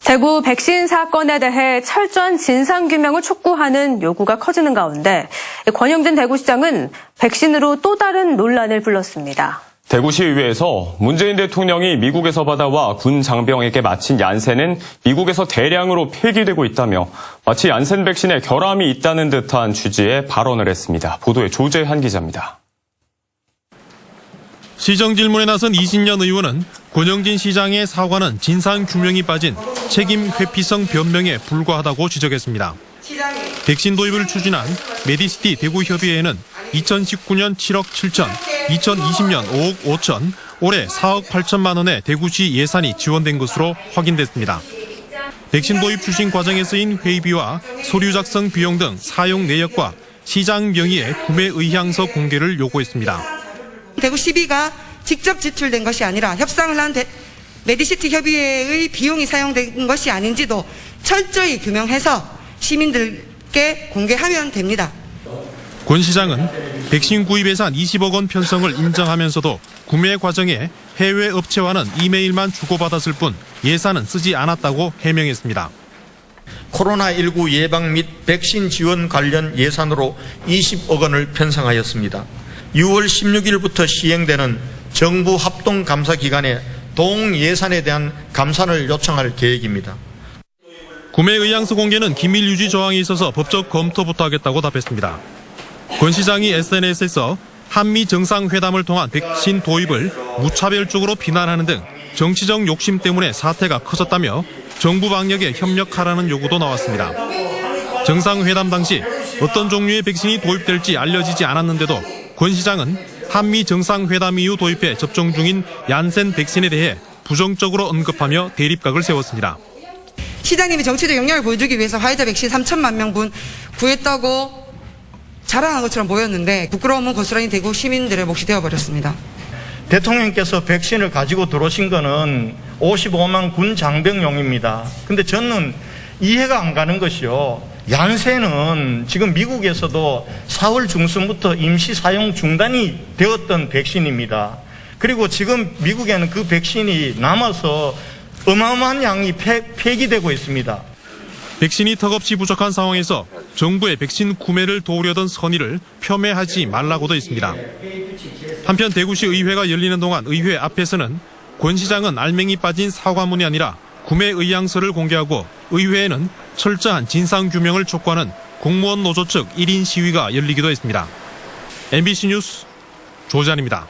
대구 백신 사건에 대해 철저한 진상규명을 촉구하는 요구가 커지는 가운데 권영진 대구시장은 백신으로 또 다른 논란을 불렀습니다. 대구시의회에서 문재인 대통령이 미국에서 받아와 군 장병에게 맞힌 얀센은 미국에서 대량으로 폐기되고 있다며 마치 얀센 백신에 결함이 있다는 듯한 취지의 발언을 했습니다. 보도에 조재한 기자입니다. 시정 질문에 나선 이신년 의원은 권영진 시장의 사과는 진상규명이 빠진 책임 회피성 변명에 불과하다고 지적했습니다. 백신 도입을 추진한 메디시티 대구협의회는 2019년 7억 7천, 2020년 5억 5천, 올해 4억 8천만 원의 대구시 예산이 지원된 것으로 확인됐습니다. 백신 도입 추진 과정에 쓰인 회의비와 서류 작성 비용 등 사용 내역과 시장 명의의 구매 의향서 공개를 요구했습니다. 대구시비가 직접 지출된 것이 아니라 협상을 한 메디시티 협의회의 비용이 사용된 것이 아닌지도 철저히 규명해서 시민들께 공개하면 됩니다. 권 시장은 백신 구입 예산 20억 원 편성을 인정하면서도 구매 과정에 해외 업체와는 이메일만 주고받았을 뿐 예산은 쓰지 않았다고 해명했습니다. 코로나19 예방 및 백신 지원 관련 예산으로 20억 원을 편성하였습니다. 6월 16일부터 시행되는 정부 합동감사 기간에 동예산에 대한 감산을 요청할 계획입니다. 구매 의향서 공개는 기밀 유지 조항이 있어서 법적 검토부터 하겠다고 답했습니다. 권 시장이 SNS에서 한미 정상회담을 통한 백신 도입을 무차별적으로 비난하는 등 정치적 욕심 때문에 사태가 커졌다며 정부 방역에 협력하라는 요구도 나왔습니다. 정상회담 당시 어떤 종류의 백신이 도입될지 알려지지 않았는데도 권 시장은 한미 정상회담 이후 도입해 접종 중인 얀센 백신에 대해 부정적으로 언급하며 대립각을 세웠습니다. 시장님이 정치적 역량을 보여주기 위해서 화이자 백신 3천만 명분 구했다고 자랑한 것처럼 보였는데 부끄러움은 고스란히 대구 시민들의 몫이 되어버렸습니다. 대통령께서 백신을 가지고 들어오신 거는 55만 군 장병용입니다. 근데 저는 이해가 안 가는 것이요. 얀센은 지금 미국에서도 4월 중순부터 임시 사용 중단이 되었던 백신입니다. 그리고 지금 미국에는 그 백신이 남아서 어마어마한 양이 폐기되고 있습니다. 백신이 턱없이 부족한 상황에서 정부의 백신 구매를 도우려던 선의를 폄훼하지 말라고도 했습니다. 한편 대구시 의회가 열리는 동안 의회 앞에서는 권 시장은 알맹이 빠진 사과문이 아니라 구매 의향서를 공개하고 의회에는 철저한 진상규명을 촉구하는 공무원 노조 측 1인 시위가 열리기도 했습니다. MBC 뉴스 조재환입니다.